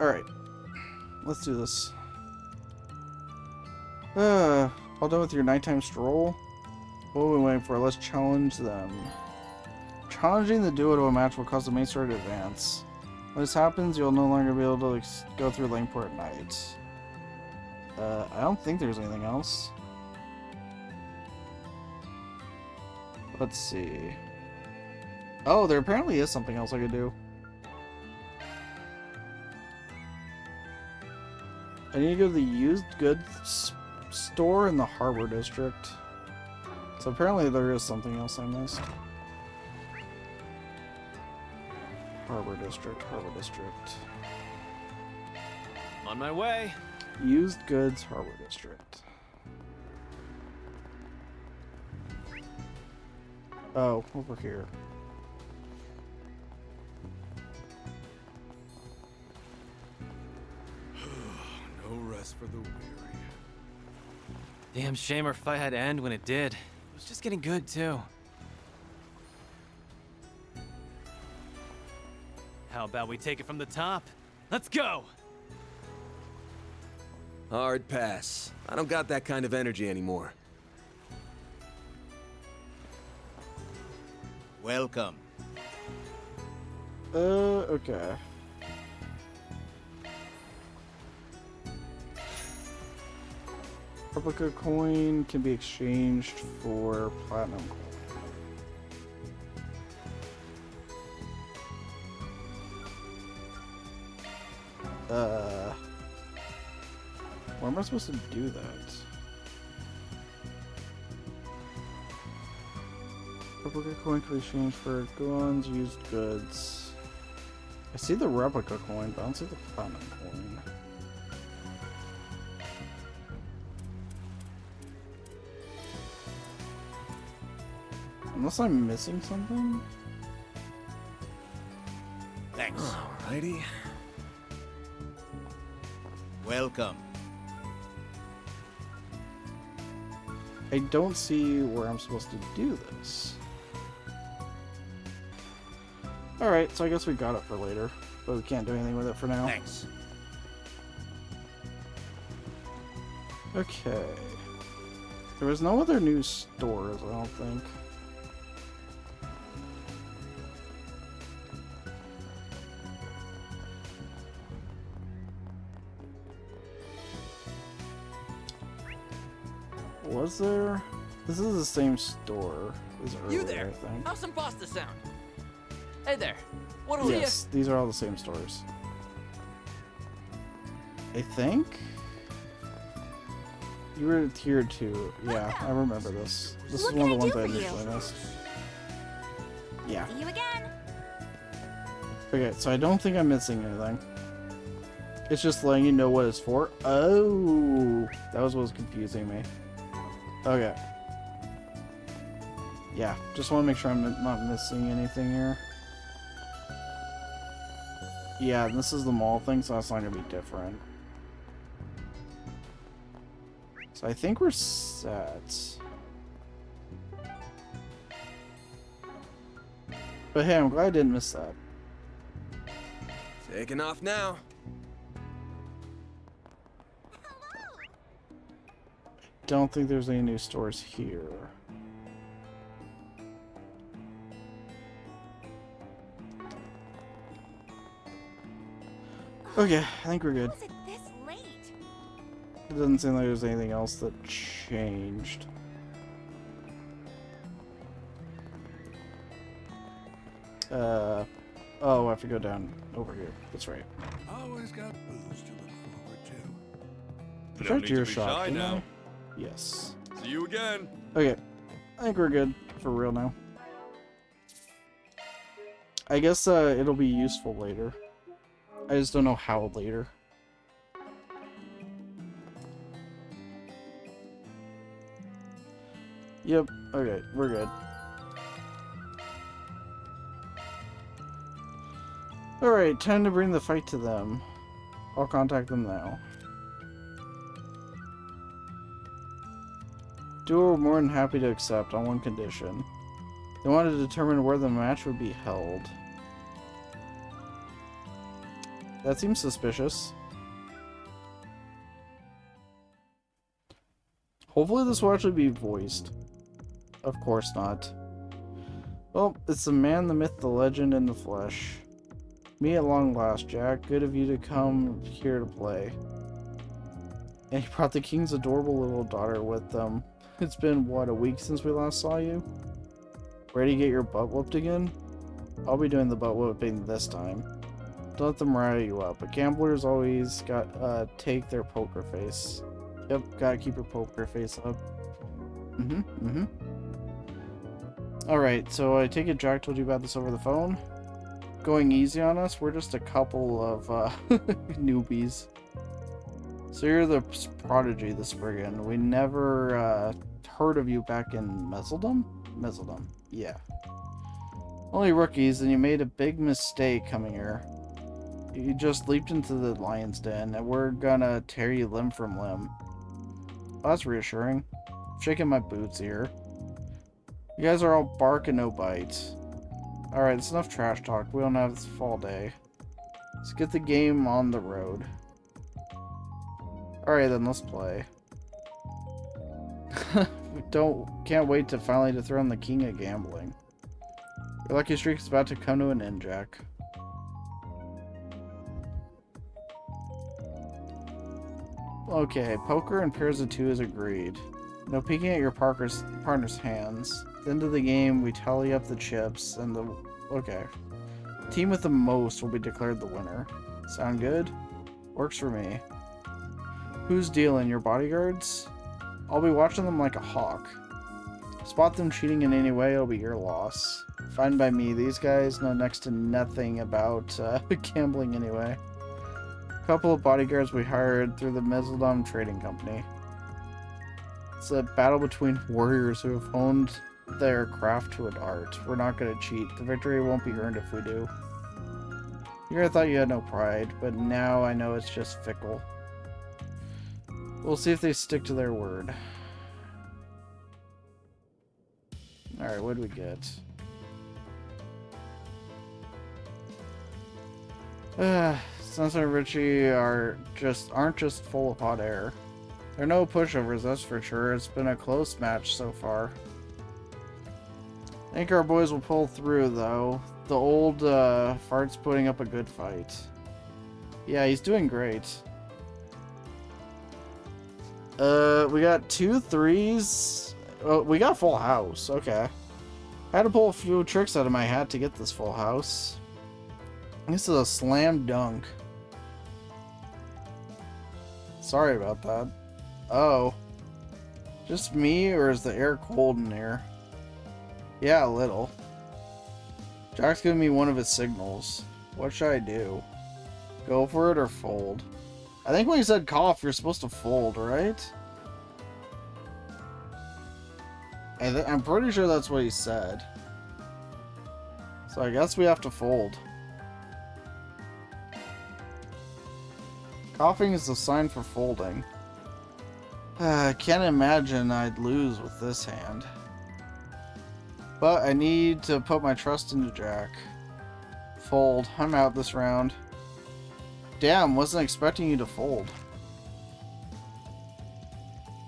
Alright. Let's do this. All done with your nighttime stroll? What are we waiting for? Let's challenge them. Challenging the duo to a match will cause the main story to advance. When this happens, you'll no longer be able to go through Laneport at night. I don't think there's anything else. Let's see. Oh, there apparently is something else I could do. I need to go to the used goods store in the Harbor District. So apparently there is something else I missed. Harbor District, Harbor District. On my way. Used goods, Harbor District. Oh, over here. No rest for the weary. Damn shame our fight had to end when it did. It was just getting good, too. How about we take it from the top? Let's go! Hard pass. I don't got that kind of energy anymore. Welcome. Okay. Replica coin can be exchanged for platinum coin. Where am I supposed to do that? Replica coin can be exchanged for guns, used goods. I see the replica coin, but I don't see the platinum coin. Unless I'm missing something? Thanks. Alrighty. Welcome. I don't see where I'm supposed to do this. Alright, so I guess we got it for later, but we can't do anything with it for now. Thanks. Okay. There was no other new stores, I don't think. Was there? This is the same store as earlier, You there? I think. How's some pasta sound? Hey there. What'll Yes, these are all the same stores. I think? You were tier 2. Yeah, I remember this. This is one of the ones I initially missed. Yeah. See you again. Okay, so I don't think I'm missing anything. It's just letting you know what it's for. Oh, that was what was confusing me. Okay. Yeah, just want to make sure I'm not missing anything here. Yeah, this is the mall thing, so that's not going to be different. So I think we're set. But hey, I'm glad I didn't miss that. Taking off now. Don't think there's any new stores here. Okay, I think we're good. Was it this late? It doesn't seem like there's anything else that changed. Oh, I have to go down over here. That's right. Always got booze to look forward to. Checked your shop, shy didn't now. I? Yes. See you again. Okay. I think we're good for real now. I guess it'll be useful later. I just don't know how later. Yep. Okay, we're good. Alright, time to bring the fight to them. I'll contact them now. Duo are more than happy to accept on one condition. They want to determine where the match would be held. That seems suspicious. Hopefully this will actually be voiced. Of course not. Well, it's the man, the myth, the legend, in the flesh. Me at long last, Jack. Good of you to come here to play. And he brought the king's adorable little daughter with them. It's been, what, a week since we last saw you? Ready to get your butt whooped again? I'll be doing the butt whooping this time. Don't let them rile you up. A gambler's always got, take their poker face. Yep, gotta keep your poker face up. Alright, so I take it Jack told you about this over the phone? Going easy on us? We're just a couple of, newbies. So you're the prodigy, the Spriggan. We never, heard of you back in Meseldom? Meseldom, yeah. Only rookies, and you made a big mistake coming here. You just leaped into the lion's den, and we're gonna tear you limb from limb. Well, that's reassuring. I'm shaking my boots here. You guys are all bark and no bite. Alright, it's enough trash talk. We don't have this fall day. Let's get the game on the road. Alright then, let's play. Can't wait to finally dethrone the king of gambling. Your lucky streak is about to come to an end, Jack. Okay, poker and pairs of two is agreed. No peeking at your partner's hands. At the end of the game, we tally up the chips, and the... Okay. Team with the most will be declared the winner. Sound good? Works for me. Who's dealing? Your bodyguards? I'll be watching them like a hawk. Spot them cheating in any way, it'll be your loss. Fine by me. These guys know next to nothing about gambling anyway. A couple of bodyguards we hired through the Meseldom Trading Company. It's a battle between warriors who have honed their craft to an art. We're not going to cheat. The victory won't be earned if we do. Here I thought you had no pride, but now I know it's just fickle. We'll see if they stick to their word. Alright, what do we get? Sunset and Richie aren't just full of hot air. There are no pushovers, that's for sure. It's been a close match so far. I think our boys will pull through, though. The old fart's putting up a good fight. Yeah, he's doing great. We got 2 3s. Oh, we got full house. Okay. I had to pull a few tricks out of my hat to get this full house. This is a slam dunk. Sorry about that. Oh. Just me, or is the air cold in here? Yeah, a little. Jack's giving me one of his signals. What should I do? Go for it or fold? I think when he said cough, you're supposed to fold, right? I'm pretty sure that's what he said. So I guess we have to fold. Coughing is a sign for folding. I can't imagine I'd lose with this hand. But I need to put my trust into Jack. Fold. I'm out this round. Damn, wasn't expecting you to fold.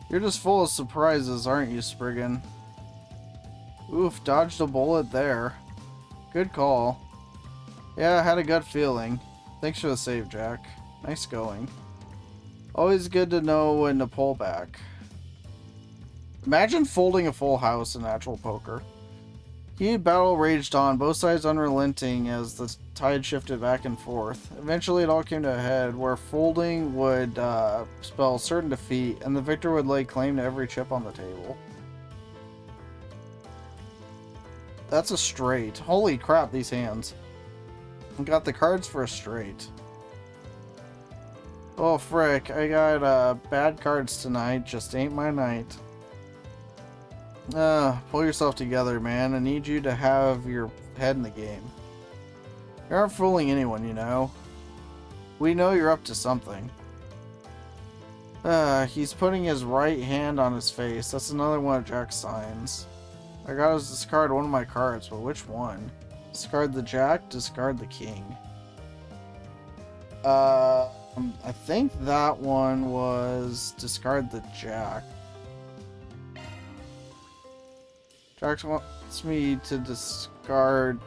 You're just full of surprises, aren't you, Spriggan? Oof, dodged a bullet there. Good call. Yeah, I had a gut feeling. Thanks for the save, Jack. Nice going. Always good to know when to pull back. Imagine folding a full house in actual poker. Heated battle raged on, both sides unrelenting as the tide shifted back and forth. Eventually it all came to a head where folding would spell certain defeat, and the victor would lay claim to every chip on the table. That's a straight. Holy crap, these hands. I got the cards for a straight. Oh frick, I got bad cards tonight, just ain't my night. Pull yourself together, man. I need you to have your head in the game. You aren't fooling anyone, you know. We know you're up to something. He's putting his right hand on his face. That's another one of Jack's signs. I gotta discard one of my cards, but which one? Discard the Jack, discard the King. I think that one was discard the jack. Jack wants me to discard...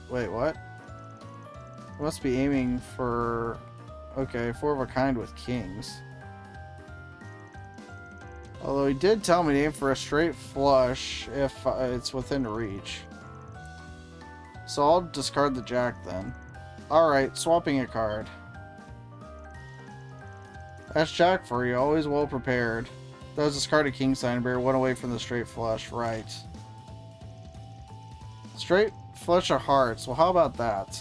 Wait, what? I must be aiming for... Okay, 4 of a kind with kings. Although he did tell me to aim for a straight flush if it's within reach. So I'll discard the jack then. Alright, swapping a card. That's jack for you, always well prepared. That was discarded king sign bear, one away from the straight flush, right. Straight flush of hearts, well how about that?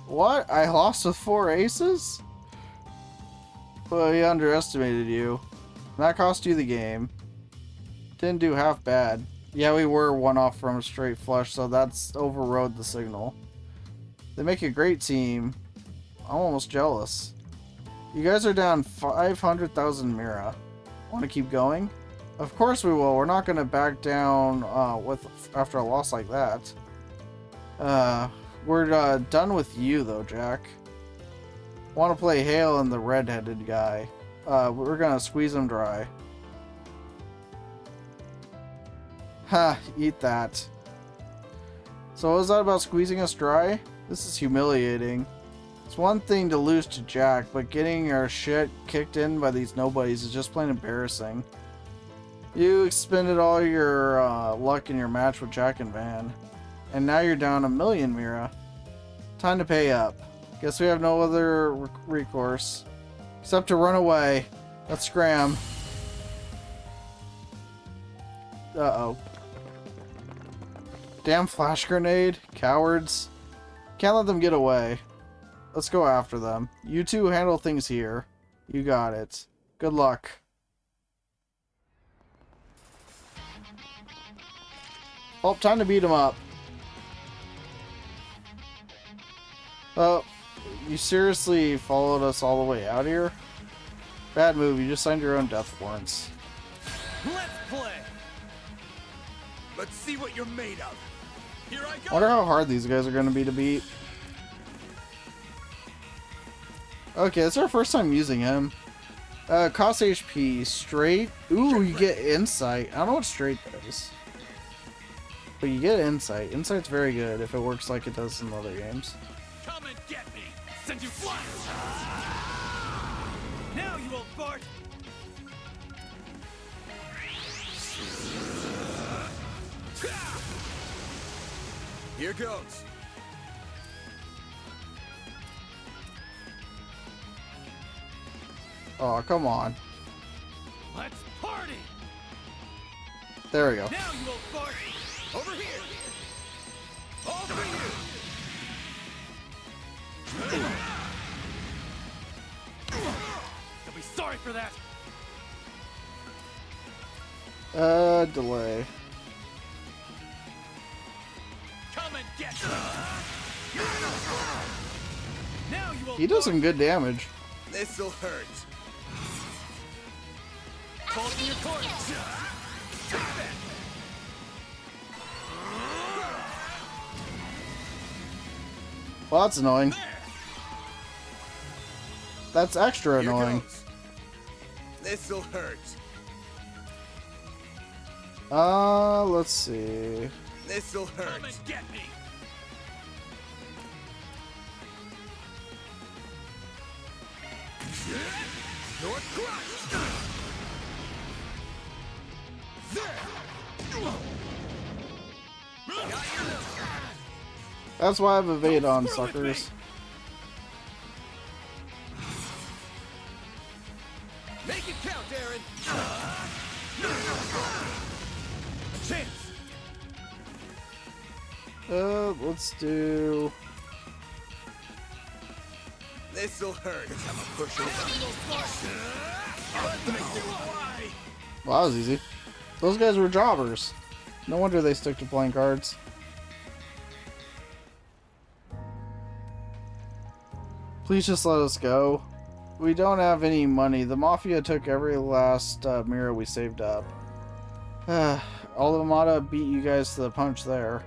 What? I lost with 4 aces? Well, he underestimated you. That cost you the game. Didn't do half bad. Yeah, we were 1 off from a straight flush, so that's overrode the signal. They make a great team. I'm almost jealous. You guys are down 500,000 Mira. Want to keep going? Of course we will. We're not going to back down after a loss like that. We're done with you, though, Jack. Want to play Hale and the red-headed guy. We're going to squeeze him dry. Ha, eat that. So what was that about squeezing us dry? This is humiliating. It's one thing to lose to Jack, but getting our shit kicked in by these nobodies is just plain embarrassing. You expended all your luck in your match with Jack and Van, and now you're down 1,000,000 Mira. Time to pay up. Guess we have no other recourse except to run away. Let's scram. Uh-oh. Damn flash grenade. Cowards. Can't let them get away. Let's go after them. You two handle things here. You got it. Good luck. Oh, time to beat him up. Oh, you seriously followed us all the way out here? Bad move, you just signed your own death warrants. Let's play. Let's see what you're made of. Here I go. Wonder how hard these guys are going to be to beat. Okay, it's our first time using him. Cost HP, straight. Ooh, you get insight. I don't know what straight does. But you get insight. Insight's very good if it works like it does in other games. Come and get me. Send you flying. Now you old fart. Here goes. Oh, come on. Let's party. There we go. Now you old fart. Over here. All for you. You'll be sorry for that. Delay. Come and get me. Now you old He does fart. some good damage. This'll hurt. Hold in your corner. Stop it. Well, that's annoying. There. That's extra Here annoying. goes. This'll hurt. Let's see. This'll hurt. Come and get me. North Crush. That's why I have evade on, suckers. Make it count, Aaron. A chance. Let's do... This'll hurt. I'm a pushover. Well, that was easy. Those guys were jobbers. No wonder they stick to playing cards. Please just let us go. We don't have any money. The Mafia took every last mirror we saved up. All the Mata beat you guys to the punch there.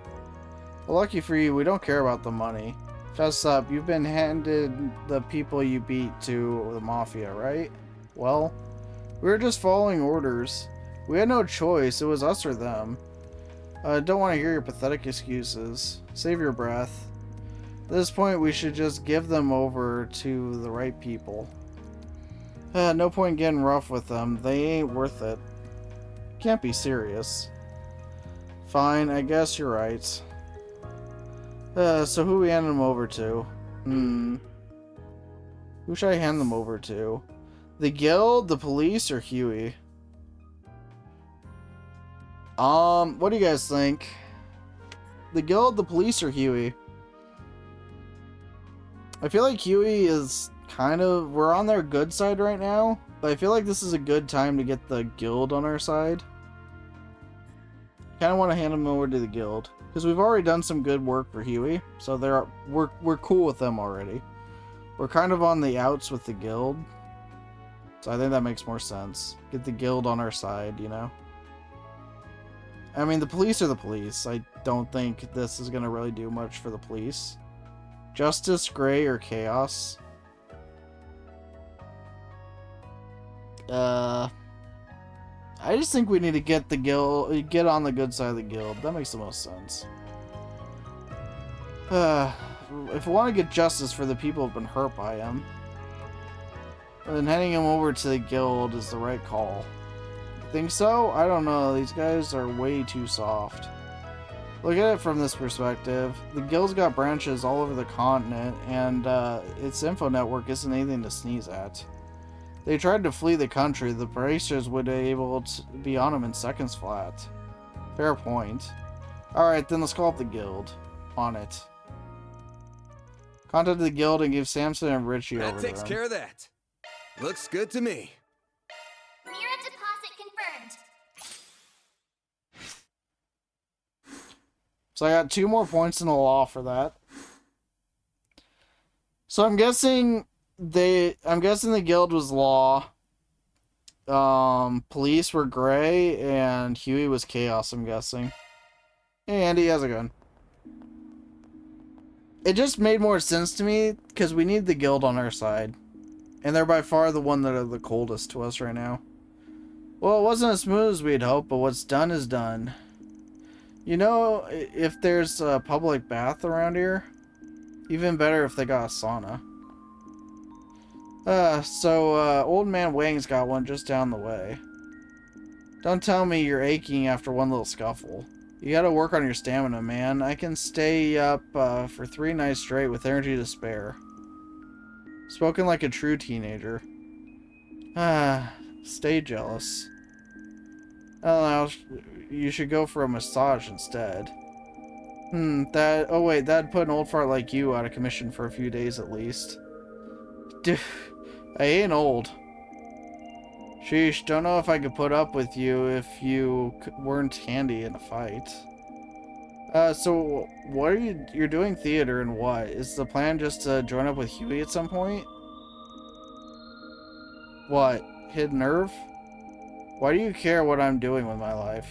Well, lucky for you, we don't care about the money. Fess up, you've been handed the people you beat to the Mafia, right? Well, we were just following orders. We had no choice, it was us or them. Don't want to hear your pathetic excuses. Save your breath. At this point, we should just give them over to the right people. No point getting rough with them. They ain't worth it. Can't be serious. Fine, I guess you're right. So who we hand them over to? Who should I hand them over to? The guild, the police, or Huey? What do you guys think? The guild, the police, or Huey? I feel like Huey is kind of... We're on their good side right now, but I feel like this is a good time to get the guild on our side. Kind of want to hand them over to the guild, because we've already done some good work for Huey, so we're cool with them already. We're kind of on the outs with the guild, so I think that makes more sense. Get the guild on our side, you know? I mean, the police are the police. I don't think this is going to really do much for the police. Justice, Gray, or Chaos? I just think we need to get the guild, get on the good side of the guild. That makes the most sense. If we want to get justice for the people who've been hurt by him, then heading him over to the guild is the right call. Think so? I don't know. These guys are way too soft. Look at it from this perspective. The guild's got branches all over the continent, and its info network isn't anything to sneeze at. They tried to flee the country. The bracers would be able to be on them in seconds flat. Fair point. Alright, then let's call up the guild. On it. Contact the guild and give Samson and Richie over to them. That takes care of that. Looks good to me. Mira deposit confirmed. So I got 2 more points in the law for that. So I'm guessing the guild was law. Police were Gray and Huey was Chaos, I'm guessing. Hey Andy, how's it going? It just made more sense to me because we need the guild on our side. And they're by far the one that are the coldest to us right now. Well, it wasn't as smooth as we'd hoped, but what's done is done. You know, if there's a public bath around here, even better if they got a sauna. Old man Wang's got one just down the way. Don't tell me you're aching after one little scuffle. You gotta work on your stamina, man. I can stay up for 3 nights straight with energy to spare. Spoken like a true teenager. Stay jealous. I don't know, you should go for a massage instead. Oh wait, that'd put an old fart like you out of commission for a few days at least. Dude, I ain't old. Sheesh, don't know if I could put up with you if you weren't handy in a fight. So what are you're doing theater and what? Is the plan just to join up with Huey at some point? What? Hidden nerve? Why do you care what I'm doing with my life?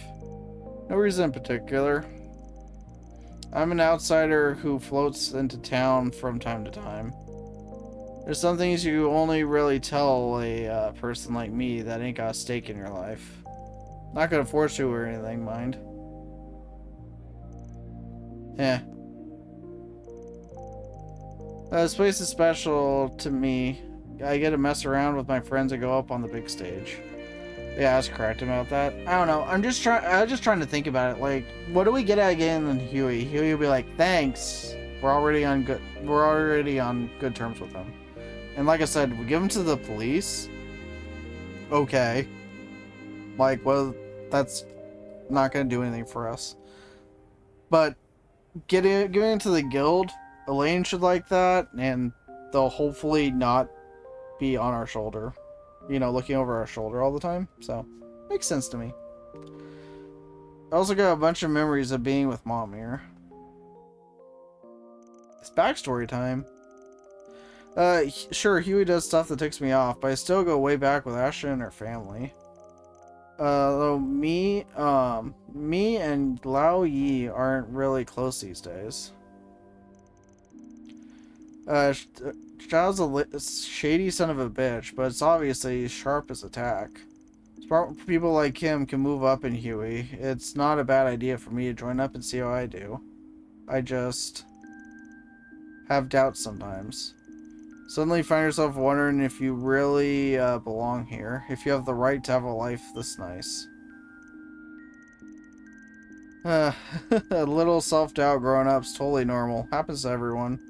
No reason in particular. I'm an outsider who floats into town from time to time. There's some things you only really tell a person like me that ain't got a stake in your life. Not gonna force you or anything, mind. Yeah. This place is special to me. I get to mess around with my friends and go up on the big stage. Yeah, I was correct about that. I don't know. I was just trying to think about it. Like, what do we get out of getting in Huey? Huey will be like, thanks. We're already on good terms with him. And like I said, we give him to the police. Okay. Like, well, that's not gonna do anything for us. But giving into the guild, Elaine should like that, and they'll hopefully not be on our shoulder. You know, looking over our shoulder all the time. So, makes sense to me. I also got a bunch of memories of being with Mom here. It's backstory time. Sure, Huey does stuff that ticks me off, but I still go way back with Ashley and her family. Though me and Lao Yi aren't really close these days. Zhao's a shady son of a bitch, but it's obviously sharp as attack. Smart people like him can move up in Huey. It's not a bad idea for me to join up and see how I do. I just have doubts sometimes. Suddenly find yourself wondering if you really belong here, if you have the right to have a life this nice. A little self-doubt growing up's totally normal. Happens to everyone.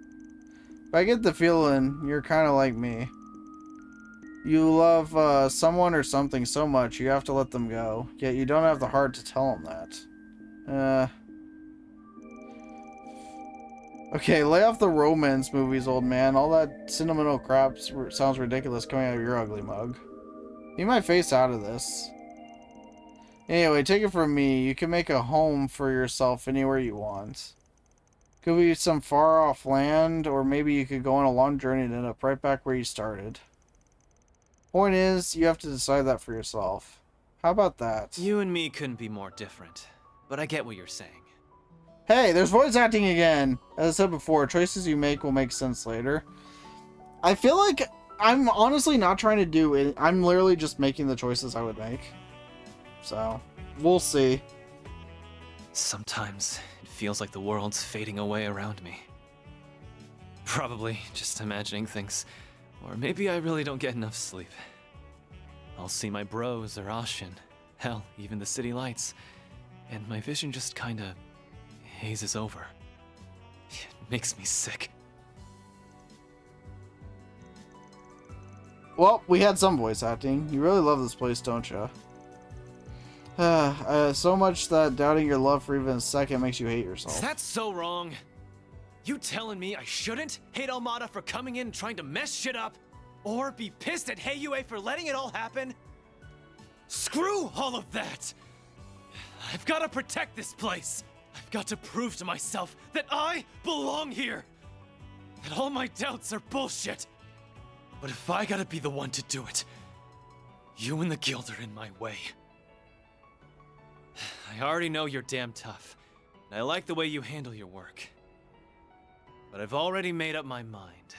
But I get the feeling you're kind of like me. You love someone or something so much you have to let them go, yet you don't have the heart to tell them that. Okay, lay off the romance movies, old man. All that sentimental crap sounds ridiculous coming out of your ugly mug. Get my face out of this. Anyway, take it from me. You can make a home for yourself anywhere you want. Could be some far-off land, or maybe you could go on a long journey and end up right back where you started. Point is, you have to decide that for yourself. How about that? You and me couldn't be more different, but I get what you're saying. Hey, there's voice acting again! As I said before, choices you make will make sense later. I feel like I'm honestly not trying to do it. I'm literally just making the choices I would make. So, we'll see. Sometimes it feels like the world's fading away around me. Probably just imagining things. Or maybe I really don't get enough sleep. I'll see my bros or Ashin, hell, even the city lights, and my vision just kinda hazes over. It makes me sick. Well, we had some voice acting. You really love this place, don't you? So much that doubting your love for even a second makes you hate yourself. That's so wrong. You telling me I shouldn't hate Almada for coming in and trying to mess shit up? Or be pissed at Heiyue for letting it all happen? Screw all of that! I've got to protect this place. I've got to prove to myself that I belong here. That all my doubts are bullshit. But if I gotta be the one to do it, you and the guild are in my way. I already know you're damn tough, and I like the way you handle your work. But I've already made up my mind.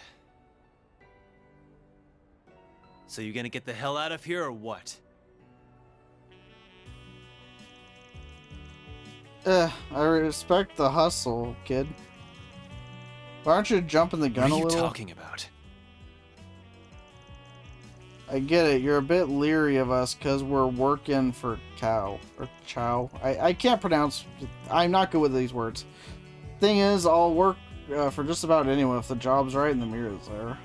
So you gonna get the hell out of here or what? I respect the hustle, kid. Why aren't you jumping the gun a little? What are you talking about? I get it. You're a bit leery of us because we're working for Cow. Or Chow. I can't pronounce... I'm not good with these words. Thing is, I'll work for just about anyone if the job's right and the mirror's there.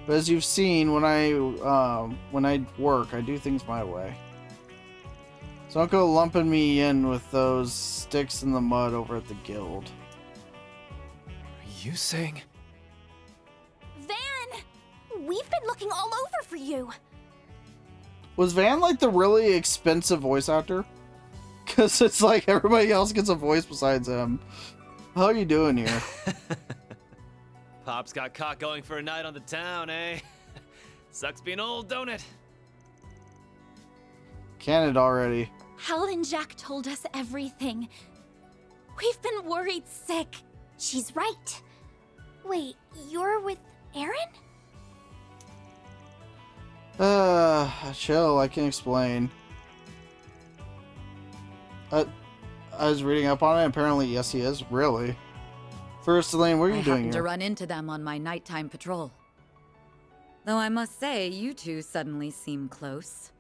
But as you've seen, when I work, I do things my way. So don't go lumping me in with those sticks in the mud over at the guild. Are you saying... Van! We've been looking all over for you. Was Van like the really expensive voice actor? Because it's like everybody else gets a voice besides him. How are you doing here? Pop's got caught going for a night on the town, eh? Sucks being old, don't it? Can it already? Hal and Jack told us everything. We've been worried sick. She's right. Wait, you're with Aaron? Chill, I can explain. I was reading up on it, apparently yes he is. Really? First, Elaine, what are you doing happened here? to run into them on my nighttime patrol. Though I must say, you two suddenly seem close.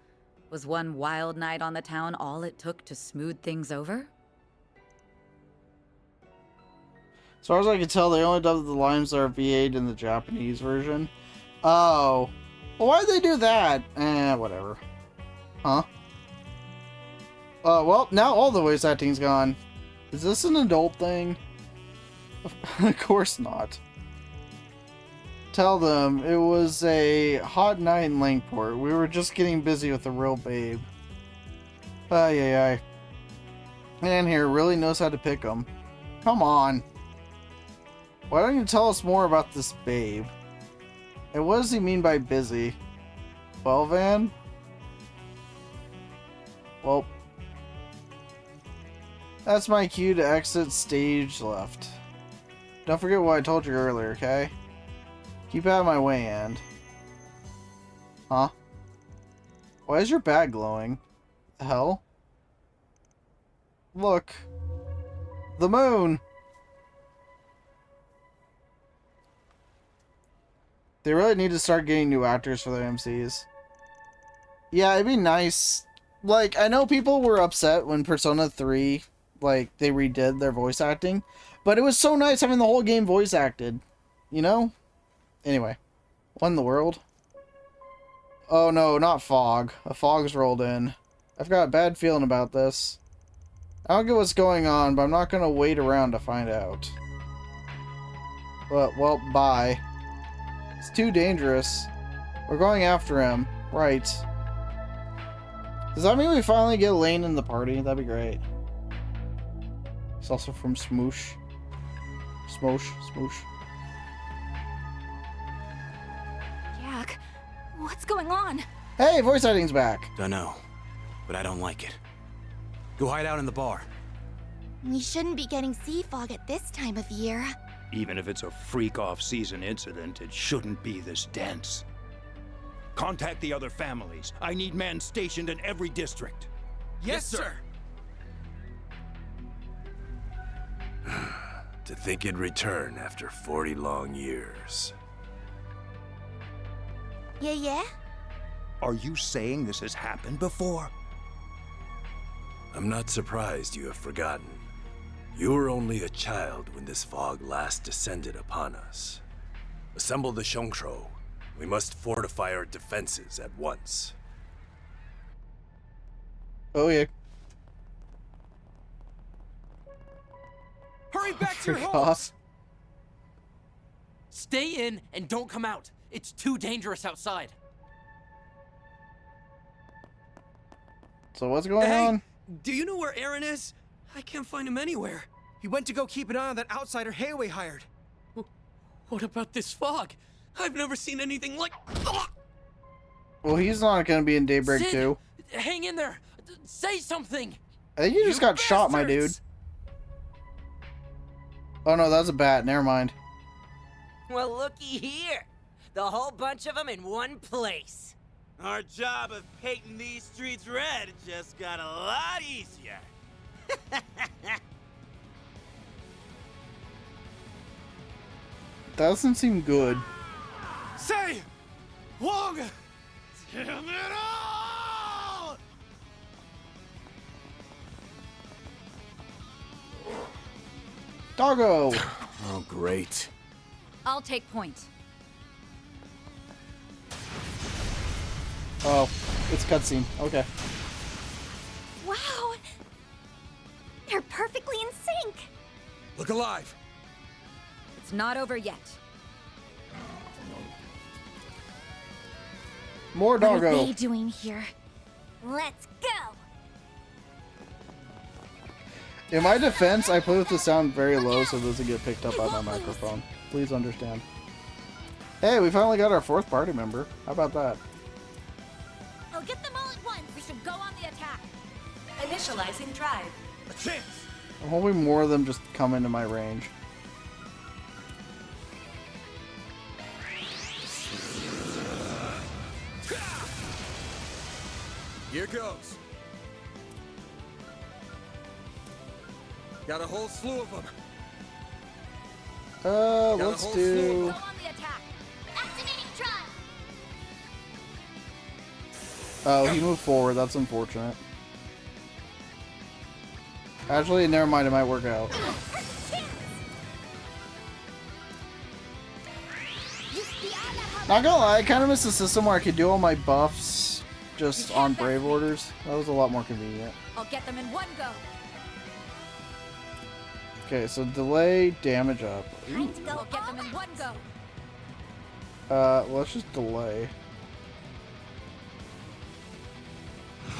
Was one wild night on the town all it took to smooth things over? As far as I can tell, they only dubbed the lines that are VA'd in the Japanese version. Oh. Well, why'd they do that? Whatever. Huh? Well, now all the voice acting's gone. Is this an adult thing? Of course not. Tell them it was a hot night in Langport. We were just getting busy with the real babe. Ay. Man here really knows how to pick them. Come on. Why don't you tell us more about this babe? And what does he mean by busy? Well, Van? Well, that's my cue to exit stage left. Don't forget what I told you earlier, okay? Keep out of my way, and... Huh? Why is your bag glowing? The hell? Look. The moon! They really need to start getting new actors for their MCs. Yeah, it'd be nice. Like, I know people were upset when Persona 3, like, they redid their voice acting. But it was so nice having the whole game voice acted. You know? Anyway. What in the world? Oh no, not fog. A fog's rolled in. I've got a bad feeling about this. I don't get what's going on, but I'm not gonna wait around to find out. Well, bye. It's too dangerous. We're going after him. Right. Does that mean we finally get Lane in the party? That'd be great. It's also from Smoosh. Smoosh. Jack, what's going on? Hey, voice acting's back. Dunno, but I don't like it. Go hide out in the bar. We shouldn't be getting sea fog at this time of year. Even if it's a freak off-season incident, it shouldn't be this dense. Contact the other families. I need men stationed in every district. Yes, sir. To think it'd return after 40 long years. Yeah? Are you saying this has happened before? I'm not surprised you have forgotten. You were only a child when this fog last descended upon us. Assemble the Shongshou. We must fortify our defenses at once. Oh yeah. Hurry back to your Frick homes! off. Stay in and don't come out. It's too dangerous outside. So what's going on? Do you know where Aaron is? I can't find him anywhere. He went to go keep an eye on that outsider Hayway hired. What about this fog? I've never seen anything like... Well, he's not gonna be in Daybreak Sid, 2. hang in there. Say something. I think you just got shot, my dude. bastards! Oh no, that's a bat. Never mind. Well, looky here. The whole bunch of them in one place. Our job of painting these streets red just got a lot easier. That doesn't seem good. Say! Wong! Damn it all! Doggo! Oh, great. I'll take point. Oh, it's cutscene. Okay. Wow! They're perfectly in sync! Look alive. It's not over yet. More What are doggo. they doing here? Let's go! In my defense, I play with the sound very low so it doesn't get picked up by my microphone. Please understand. Hey, we finally got our 4th party member. How about that? I'll get them all at once! We should go on the attack! Initializing drive. A chance. I'm hoping more of them just come into my range. Here goes. Got a whole slew of them. Let's whole do... Go on the attack! Activating drive! Oh, he moved forward. That's unfortunate. Actually, never mind. It might work out. Not gonna lie, I kind of miss a system where I could do all my buffs just on Brave Orders. That was a lot more convenient. I'll get them in one go. Okay, so delay damage up. Time to go I'll get them in one go. Let's just delay.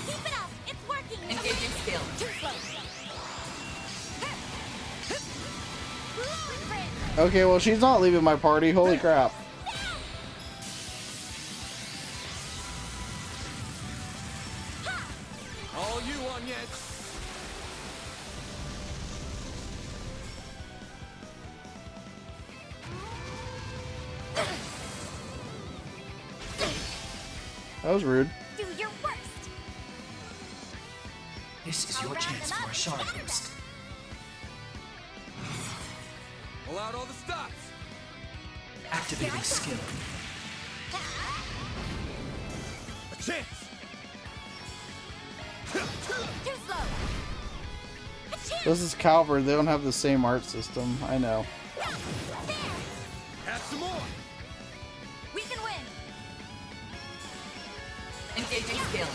Keep it up! It's working! Engaging skill. Too slow! Okay, well, she's not leaving my party. Holy crap. All you That was rude. Do your worst. This is your chance for a shard boost. Pull out all the stops. Activating skill. A chance. Too slow. This is Calvert. They don't have the same art system. I know. Have some more. We can win. Engaging skill.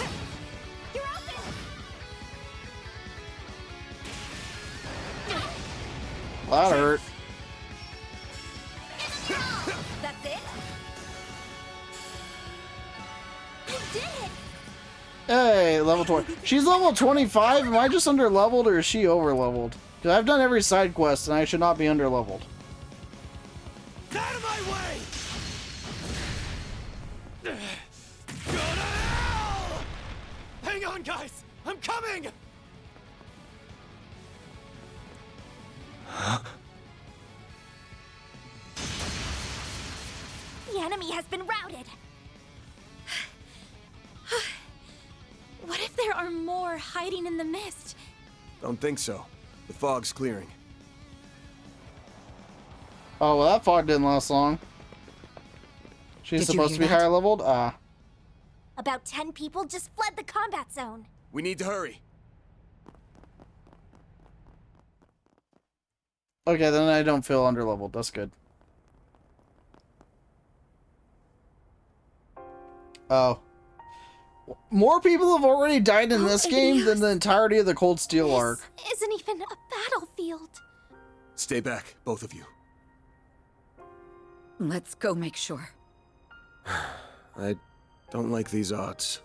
You're open. That hurt. That's it. You did it. Hey, level 20. She's level 25. Am I just under leveled or is she over leveled? Because I've done every side quest and I should not be under leveled. Out of my way. Go to hell! Hang on, guys! I'm coming! The enemy has been routed. What if there are more hiding in the mist? Don't think so. The fog's clearing. Oh, well, that fog didn't last long. She's Did you supposed to hear be that? higher leveled? Ah. About 10 people just fled the combat zone. We need to hurry. Okay, then I don't feel under leveled. That's good. Oh. More people have already died in this game than the entirety of the Cold Steel arc. This isn't even a battlefield. Stay back, both of you. Let's go make sure. I don't like these odds.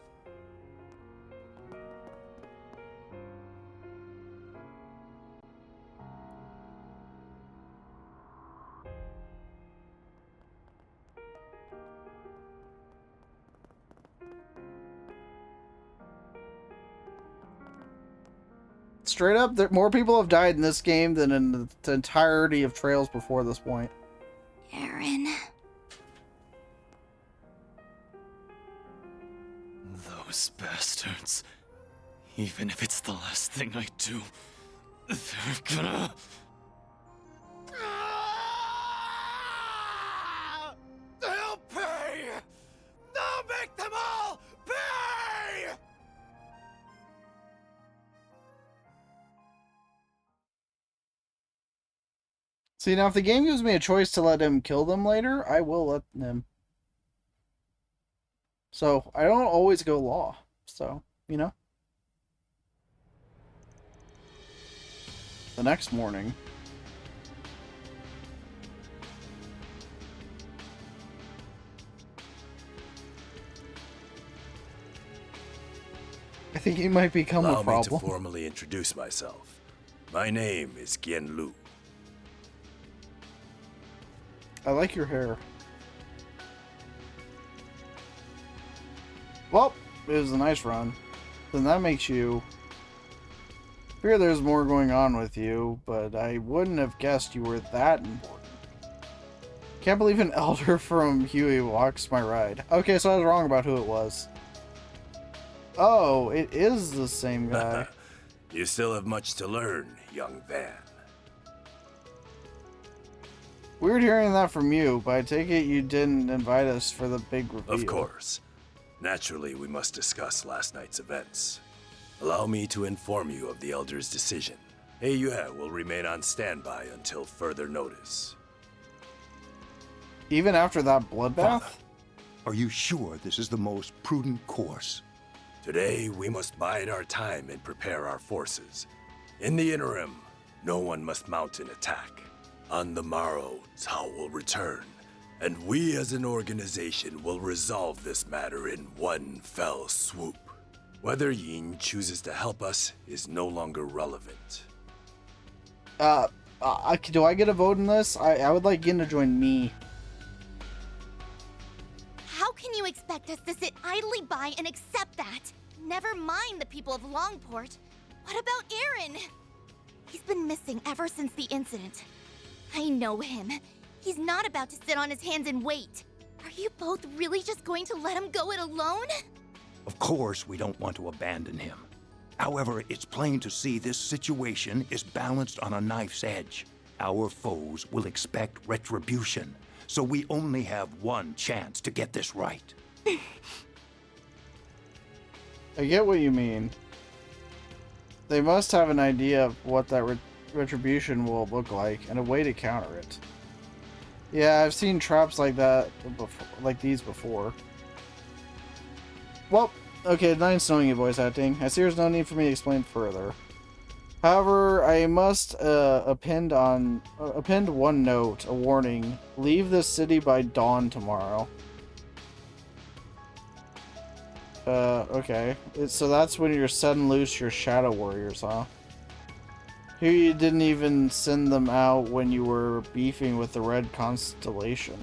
Straight up, more people have died in this game than in the entirety of Trails before this point. Aaron. Those bastards. Even if it's the last thing I do, they're gonna... They'll pay! They'll make them all pay! See, now if the game gives me a choice to let him kill them later, I will let him. So, I don't always go law. So, you know. The next morning. I think he might become a Allow me problem. to formally introduce myself. My name is Gien Lu. I like your hair. Well, it was a nice run. Then that makes you... I fear there's more going on with you, but I wouldn't have guessed you were that important. Can't believe an elder from Huey walks my ride. Okay, so I was wrong about who it was. Oh, it is the same guy. You still have much to learn, young Van. Weird hearing that from you, but I take it you didn't invite us for the big reveal. Of course. Naturally, we must discuss last night's events. Allow me to inform you of the Elder's decision. Heiyue will remain on standby until further notice. Even after that bloodbath? Father, are you sure this is the most prudent course? Today, we must bide our time and prepare our forces. In the interim, no one must mount an attack. On the morrow, Cao will return, and we as an organization will resolve this matter in one fell swoop. Whether Yin chooses to help us is no longer relevant. Do I get a vote in this? I would like Yin to join me. How can you expect us to sit idly by and accept that? Never mind the people of Longport. What about Aaron? He's been missing ever since the incident. I know him. He's not about to sit on his hands and wait. Are you both really just going to let him go it alone? Of course, we don't want to abandon him. However, it's plain to see this situation is balanced on a knife's edge. Our foes will expect retribution, so we only have one chance to get this right. I get what you mean. They must have an idea of what that retribution will look like and a way to counter it. Yeah, I've seen traps like that before, like these before. Well, okay, nice knowing you, voice acting. I see there's no need for me to explain further. However, I must append one note, a warning. Leave this city by dawn tomorrow. Okay. So that's when you're setting loose your shadow warriors, huh? Here you didn't even send them out when you were beefing with the Red Constellation.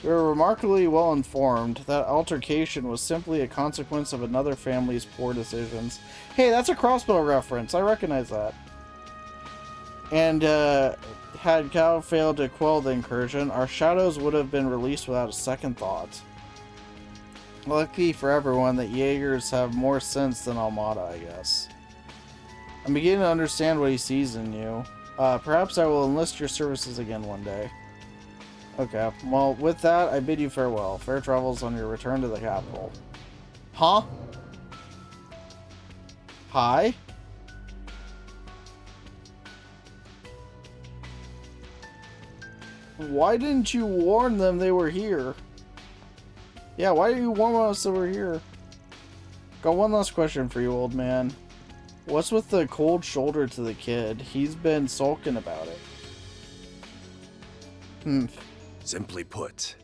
You're remarkably well informed. That altercation was simply a consequence of another family's poor decisions. Hey, that's a crossbow reference. I recognize that. And, had Cal failed to quell the incursion, our shadows would have been released without a second thought. Lucky for everyone that Jaegers have more sense than Almada, I guess. I'm beginning to understand what he sees in you. Perhaps I will enlist your services again one day. Okay, well, with that, I bid you farewell. Fair travels on your return to the capital. Huh? Hi? Why didn't you warn them they were here? Yeah, why didn't you warn us they were here? Got one last question for you, old man. What's with the cold shoulder to the kid? He's been sulking about it. Simply put,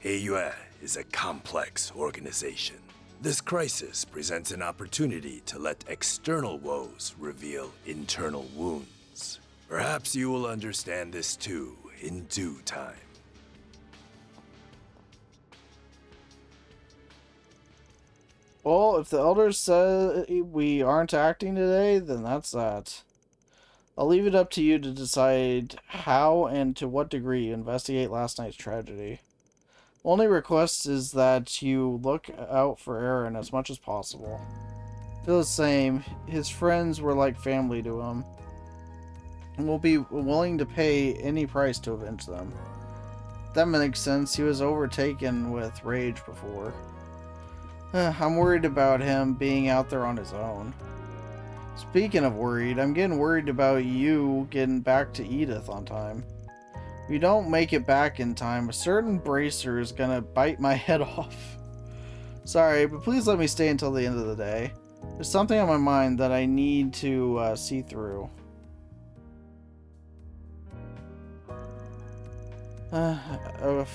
Heiyue is a complex organization. This crisis presents an opportunity to let external woes reveal internal wounds. Perhaps you will understand this too in due time. Well, if the elders said we aren't acting today, then that's that. I'll leave it up to you to decide how and to what degree you investigate last night's tragedy. Only request is that you look out for Aaron as much as possible. Feel the same. His friends were like family to him, and will be willing to pay any price to avenge them. That makes sense. He was overtaken with rage before. I'm worried about him being out there on his own. Speaking of worried, I'm getting worried about you getting back to Edith on time. If you don't make it back in time, a certain bracer is gonna bite my head off. Sorry, but please let me stay until the end of the day. There's something on my mind that I need to see through.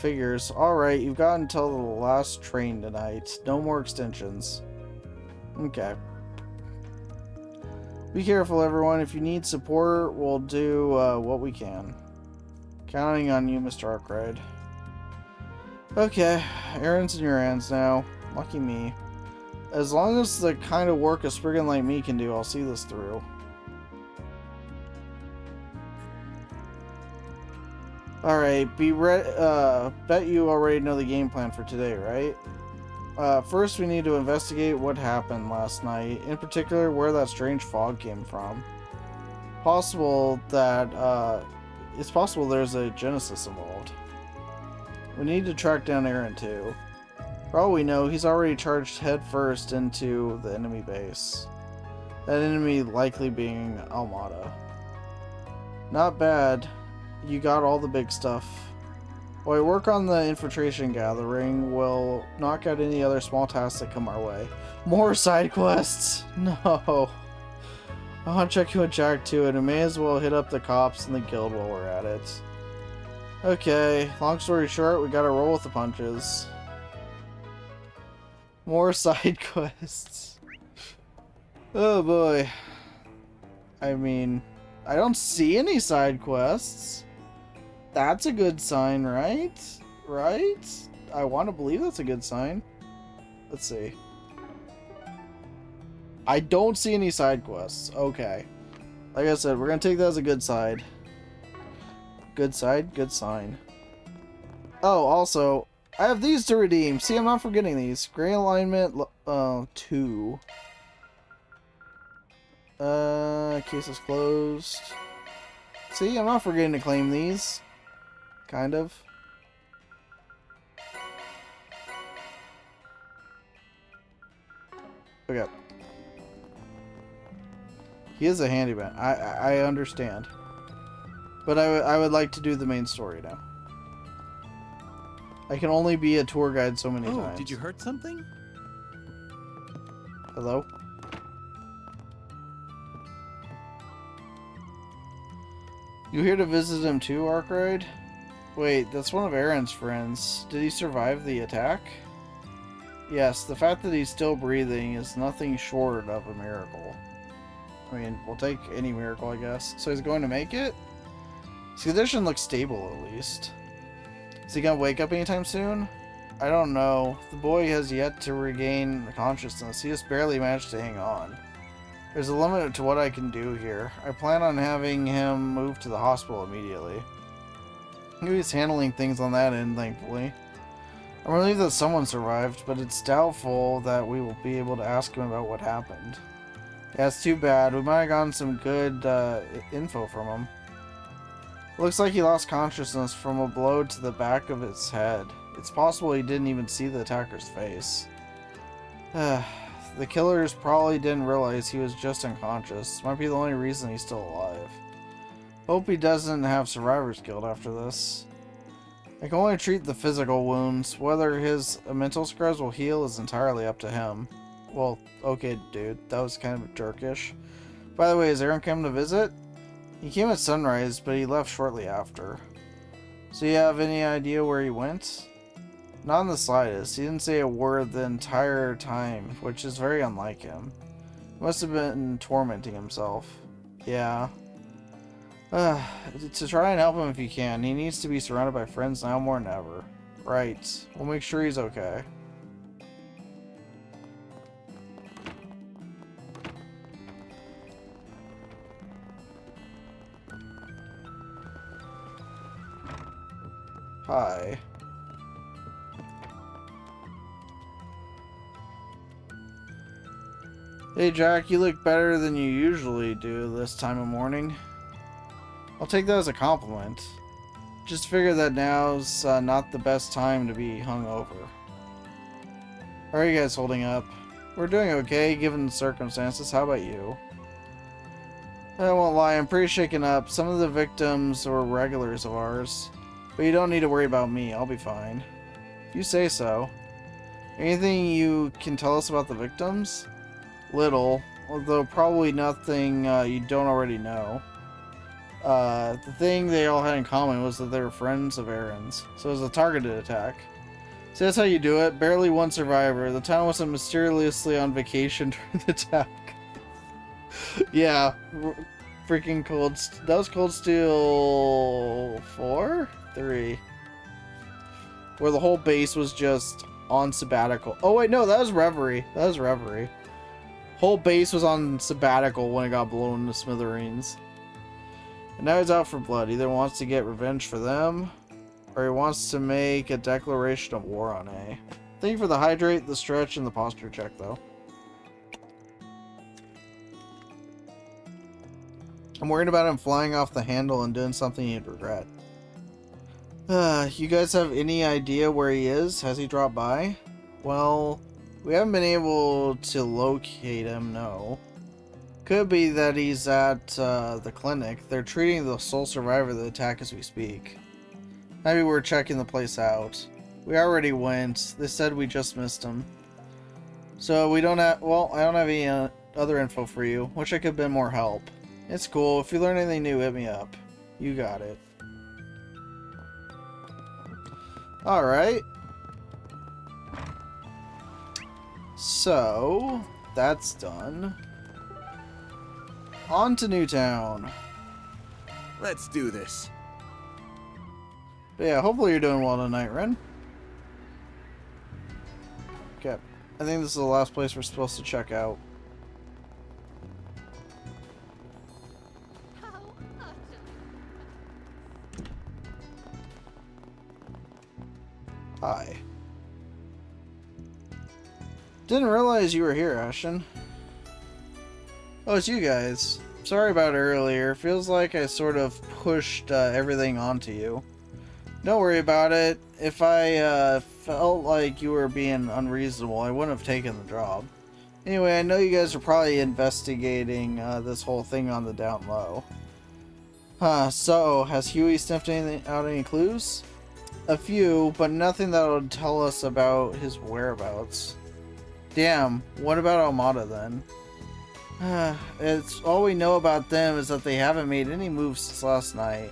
Figures. Alright, you've got until the last train tonight. No more extensions. Okay. Be careful, everyone. If you need support, we'll do what we can. Counting on you, Mr. Arkwright. Okay, Aaron's in your hands now. Lucky me. As long as the kind of work a Spriggan like me can do, I'll see this through. Alright, bet you already know the game plan for today, right? First, we need to investigate what happened last night, in particular where that strange fog came from. It's possible there's a Genesis involved. We need to track down Aaron too. For all we know, he's already charged headfirst into the enemy base. That enemy likely being Almada. Not bad. You got all the big stuff. While we work on the infiltration gathering, we'll knock out any other small tasks that come our way. More side quests! No. I want to check you with Jack too, and we may as well hit up the cops and the guild while we're at it. Okay, long story short, we gotta roll with the punches. More side quests. Oh boy. I mean, I don't see any side quests. That's a good sign, right? Right? I want to believe that's a good sign. Let's see. I don't see any side quests. Okay. Like I said, we're going to take that as a good side. Good side, good sign. Oh, also, I have these to redeem. See, I'm not forgetting these. Gray alignment, 2. Case is closed. See, I'm not forgetting to claim these. Kind of. Okay. He is a handyman. I understand. But I would like to do the main story now. I can only be a tour guide so many times. Did you hurt something? Hello? You here to visit him too, Arkwright? Wait, that's one of Aaron's friends. Did he survive the attack? Yes, the fact that he's still breathing is nothing short of a miracle. I mean, we'll take any miracle, I guess. So he's going to make it? His condition looks stable, at least. Is he gonna wake up anytime soon? I don't know. The boy has yet to regain consciousness. He just barely managed to hang on. There's a limit to what I can do here. I plan on having him moved to the hospital immediately. He's handling things on that end, thankfully. I'm relieved that someone survived, but it's doubtful that we will be able to ask him about what happened. Yeah, it's too bad. We might have gotten some good info from him. Looks like he lost consciousness from a blow to the back of his head. It's possible he didn't even see the attacker's face. The killers probably didn't realize he was just unconscious. Might be the only reason he's still alive. Hope he doesn't have survivor's guilt after this. I can only treat the physical wounds. Whether his mental scars will heal is entirely up to him. Well, okay, dude. That was kind of jerkish. By the way, is Aaron coming to visit? He came at sunrise, but he left shortly after. So you have any idea where he went? Not in the slightest. He didn't say a word the entire time, which is very unlike him. He must have been tormenting himself. Yeah. To try and help him if you can. He needs to be surrounded by friends now more than ever. Right. We'll make sure he's okay. Hi. Hey Jack, you look better than you usually do this time of morning. I'll take that as a compliment. Just figure that now's not the best time to be hungover. How are you guys holding up? We're doing okay given the circumstances. How about you? I won't lie, I'm pretty shaken up. Some of the victims were regulars of ours. But you don't need to worry about me. I'll be fine. If you say so. Anything you can tell us about the victims? Little, although probably nothing you don't already know. The thing they all had in common was that they were friends of Aaron's, so it was a targeted attack. So that's how you do it. Barely one survivor. The town wasn't mysteriously on vacation during the attack. Yeah, freaking Cold. That was Cold Steel 4? 3. Where the whole base was just on sabbatical. Oh wait, no, that was Reverie. That was Reverie. Whole base was on sabbatical when it got blown to smithereens. And now he's out for blood. Either wants to get revenge for them, or he wants to make a declaration of war on A. Thank you for the hydrate, the stretch, and the posture check, though. I'm worried about him flying off the handle and doing something he'd regret. You guys have any idea where he is? Has he dropped by? Well, we haven't been able to locate him, no. Could be that he's at the clinic. They're treating the sole survivor of the attack as we speak. Maybe we're checking the place out. We already went. They said we just missed him. So we don't have, well, I don't have any other info for you. Wish I could have been more help. It's cool. If you learn anything new, hit me up. You got it. Alright. So, that's done. On to Newtown. Let's do this. But yeah, hopefully you're doing well tonight, Ren. Okay. I think this is the last place we're supposed to check out. Hi. Didn't realize you were here, Ashton. Oh, it's you guys. Sorry about earlier. Feels like I sort of pushed everything onto you. Don't worry about it. If I felt like you were being unreasonable, I wouldn't have taken the job. Anyway, I know you guys are probably investigating this whole thing on the down low. So, has Huey sniffed out any clues? A few, but nothing that would tell us about his whereabouts. Damn, what about Almada then? It's all we know about them is that they haven't made any moves since last night.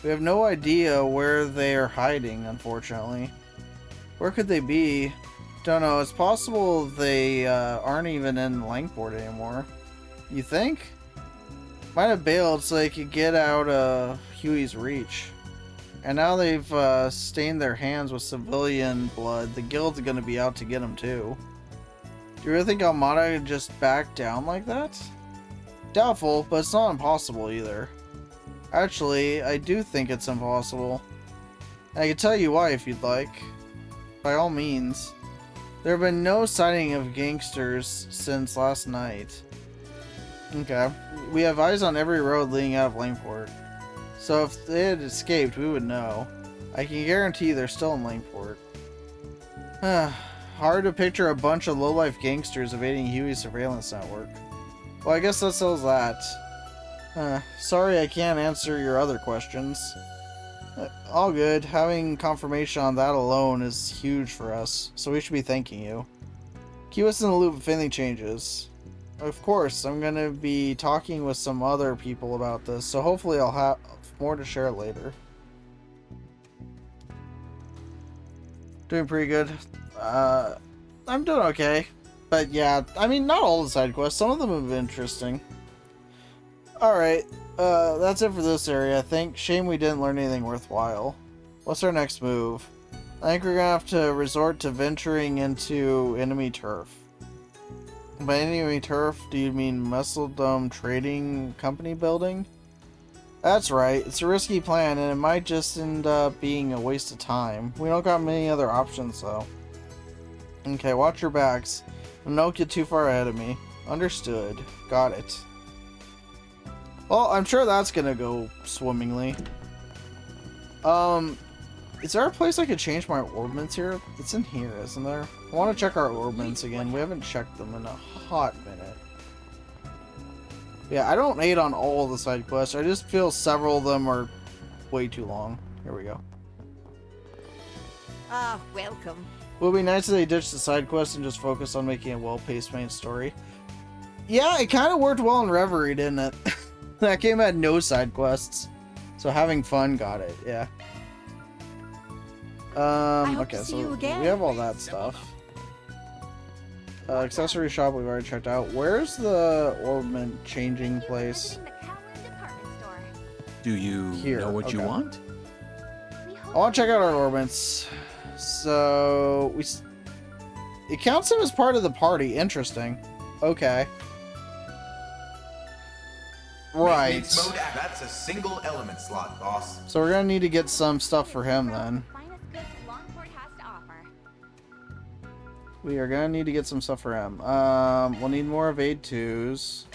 We have no idea where they are hiding, unfortunately. Where could they be? Don't know. It's possible they aren't even in Langport anymore. You think? Might have bailed so they could get out of Huey's reach. And now they've stained their hands with civilian blood. The guild's gonna be out to get them too. Do you really think Almada could just back down like that? Doubtful, but it's not impossible either. Actually, I do think it's impossible. And I can tell you why if you'd like. By all means. There have been no sighting of gangsters since last night. Okay. We have eyes on every road leading out of Langport. So if they had escaped, we would know. I can guarantee they're still in Langport. Hard to picture a bunch of low-life gangsters evading Huey's surveillance network. Well, I guess that settles that. Sorry I can't answer your other questions. All good. Having confirmation on that alone is huge for us, so we should be thanking you. Keep us in the loop if anything changes. Of course, I'm gonna be talking with some other people about this, so hopefully I'll have more to share later. Doing pretty good. I'm doing okay. But yeah, I mean, not all the side quests. Some of them have been interesting. Alright, that's it for this area, I think. Shame we didn't learn anything worthwhile. What's our next move? I think we're gonna have to resort to venturing into enemy turf. By enemy turf, do you mean Musseldom Trading Company building? That's right, it's a risky plan and it might just end up being a waste of time. We don't got many other options though. Okay, watch your backs. And don't get too far ahead of me. Understood. Got it. Well, I'm sure that's gonna go swimmingly. Is there a place I could change my orbments here? It's in here, isn't there? I want to check our orbments again. We haven't checked them in a hot minute. Yeah, I don't hate on all of the side quests. I just feel several of them are way too long. Here we go. Ah, welcome. It would be nice if they ditched the side quests and just focus on making a well-paced main story. Yeah, it kind of worked well in Reverie, didn't it? That game had no side quests. So having fun got it, yeah. Okay, so we have all that stuff. Accessory shop we've already checked out. Where's the orbment changing place? Do you know what you want? I want to check out our orbments. So it counts him as part of the party. Interesting. Okay. Right. That's a single element slot, boss. So we're gonna need to get some stuff for him then. We are gonna need to get some stuff for him. We'll need more evade 2s.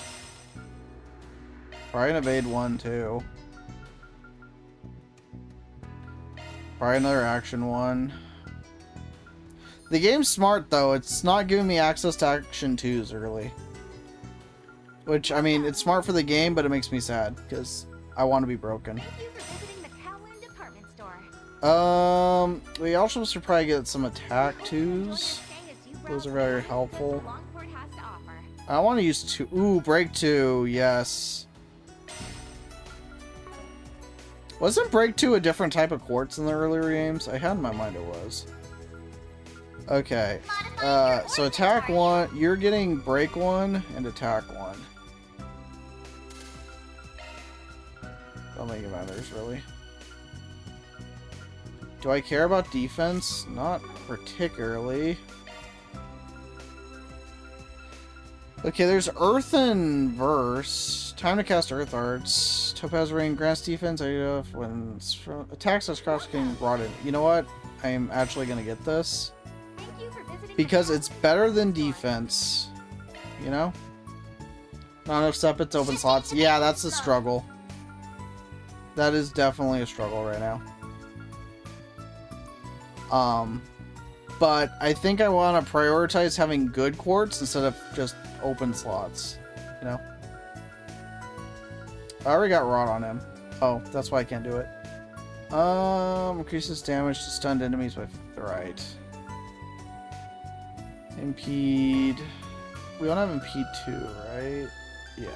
Probably an evade 1 too. Probably another action 1. The game's smart though. It's not giving me access to action 2s early. Which, I mean, it's smart for the game, but it makes me sad, because I want to be broken. We also should probably get some attack 2s. Those are very helpful. I want to use 2. Ooh, break 2, yes. Wasn't break 2 a different type of quartz in the earlier games? I had in my mind it was. Okay, so attack 1, you're getting break 1 and attack 1. Don't think it matters, really. Do I care about defense? Not particularly. Okay, there's Earth and Verse. Time to cast Earth Arts. Topaz Ring grants defense when attacks as cross getting brought in. You know what? I'm actually gonna get this. Because it's better than defense. You know? Not enough separate open slots. Yeah, that's a struggle. That is definitely a struggle right now. But I think I want to prioritize having good quartz instead of just open slots. You know? I already got rot on him. Oh, that's why I can't do it. Increases damage to stunned enemies by... Right. Impede... We don't have impede 2, right? Yeah.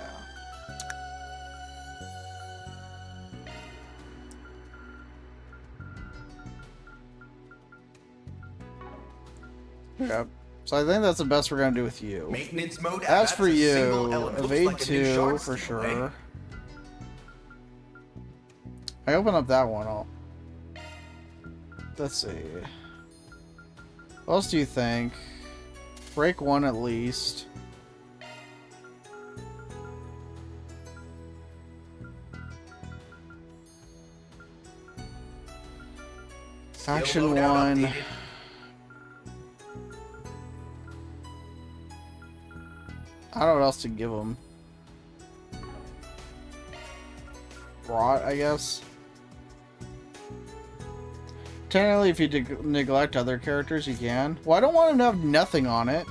Yep. So I think that's the best we're gonna do with you. Maintenance mode. As for you, Looks evade like a new 2 shard for skill, sure. eh? I open up that one. Let's see. What else do you think? Break 1 at least. Action 1. I don't know what else to give him. Rot, I guess. Technically, if you neglect other characters, you can. Well, I don't want him to have nothing on it.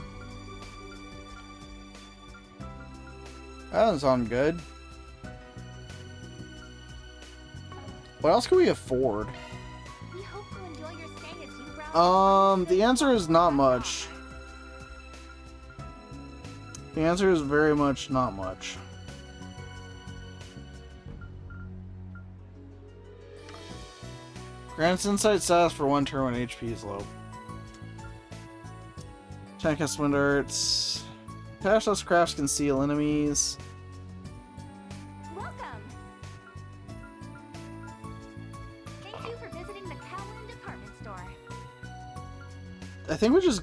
That doesn't sound good. What else can we afford? We hope you enjoy your stay as you browse. The answer is not much. The answer is very much not much. Grants insight status for 1 turn when HP is low. Check us wind arts. Cashless crafts conceal enemies. Welcome. Thank you for visiting the Kowloon department store. I think we just...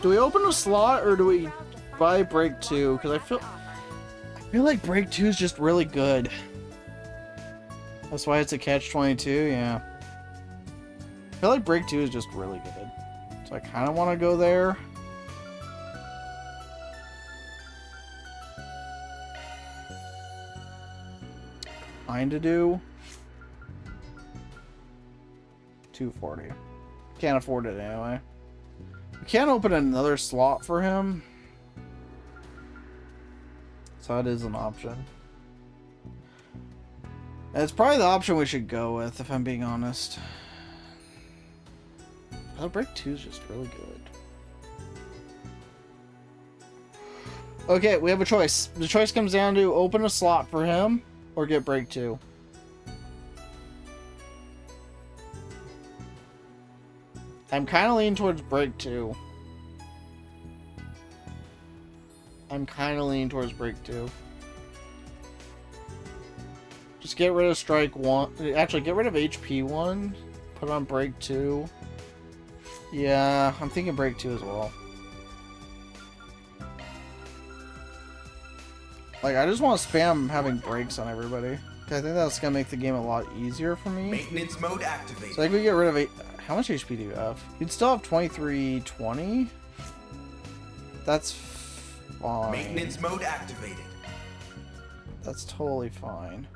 Do we open a slot or do we buy Break 2? Because I feel like Break 2 is just really good. That's why it's a catch-22, yeah. I feel like Break 2 is just really good. So I kind of want to go there. Kind of do. 240. Can't afford it anyway. We can't open another slot for him. So that is an option. And it's probably the option we should go with, if I'm being honest. Break 2 is just really good. Okay, we have a choice. The choice comes down to open a slot for him or get Break 2. I'm kind of leaning towards Break 2. Just get rid of Strike 1. Actually, get rid of HP 1. Put on Break 2. Yeah, I'm thinking Break 2 as well. Like, I just want to spam having breaks on everybody. I think that's going to make the game a lot easier for me. Maintenance mode activated. So I could get rid of 8... How much HP do you have? You'd still have 2320? That's fine. Maintenance mode activated. That's totally fine.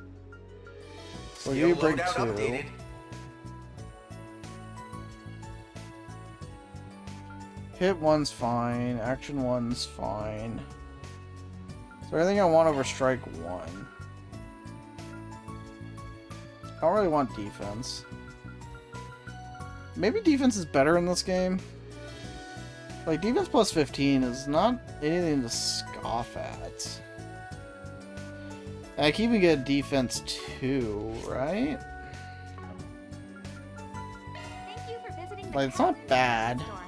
So Skill you Break loadout 2. updated. Hit 1's fine. Action 1's fine. So everything I want over Strike 1. I don't really want defense. Maybe defense is better in this game. Like, defense plus 15 is not anything to scoff at. I can even get defense 2, right? Thank you for visiting the Like, it's not bad. store.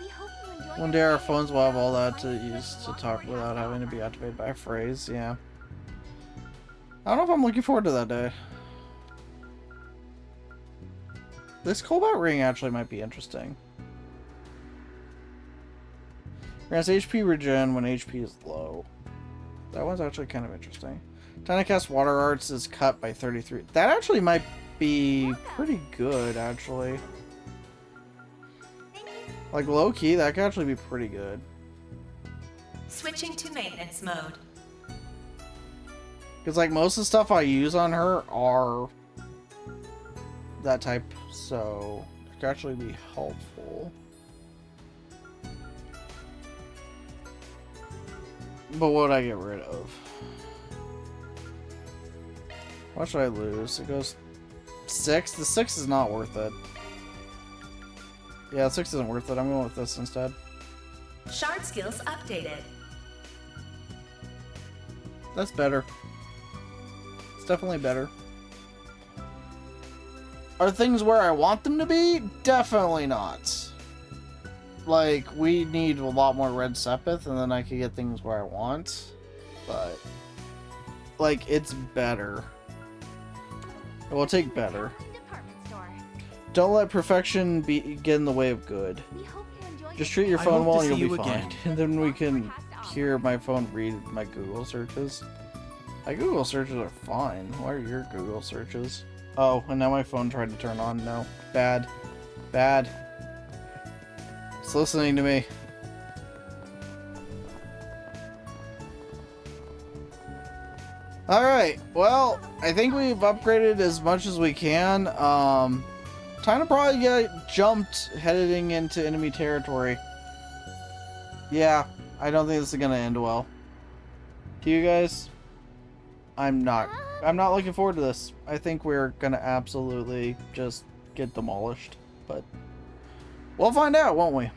We hope you enjoy One your day our stay phones as will have you all browse that to the use to Longport talk has without to having to offer. be activated by a phrase, yeah. I don't know if I'm looking forward to that day. This Cobalt Ring actually might be interesting. Grants HP regen when HP is low. That one's actually kind of interesting. Time to cast Water Arts is cut by 33. That actually might be pretty good, actually. Like, low-key, that could actually be pretty good. Switching to maintenance mode. Because, like, most of the stuff I use on her are that type, so it could actually be helpful. But what would I get rid of? What should I lose? It goes 6? The 6 is not worth it. Yeah, 6 isn't worth it. I'm going with this instead. Shard skills updated. That's better. It's definitely better. Are things where I want them to be? Definitely not. Like, we need a lot more red sepith, and then I could get things where I want. But, like, it's better. It will take better. Don't let perfection get in the way of good. Just treat your phone well and you'll be fine. And then we can hear my phone read my Google searches. My Google searches are fine. Why are your Google searches? Oh, and now my phone tried to turn on. No. Bad. Bad. It's listening to me. Alright, well, I think we've upgraded as much as we can. Time to probably get jumped heading into enemy territory. Yeah, I don't think this is gonna end well. To you guys, I'm not looking forward to this. I think we're gonna absolutely just get demolished, but we'll find out, won't we?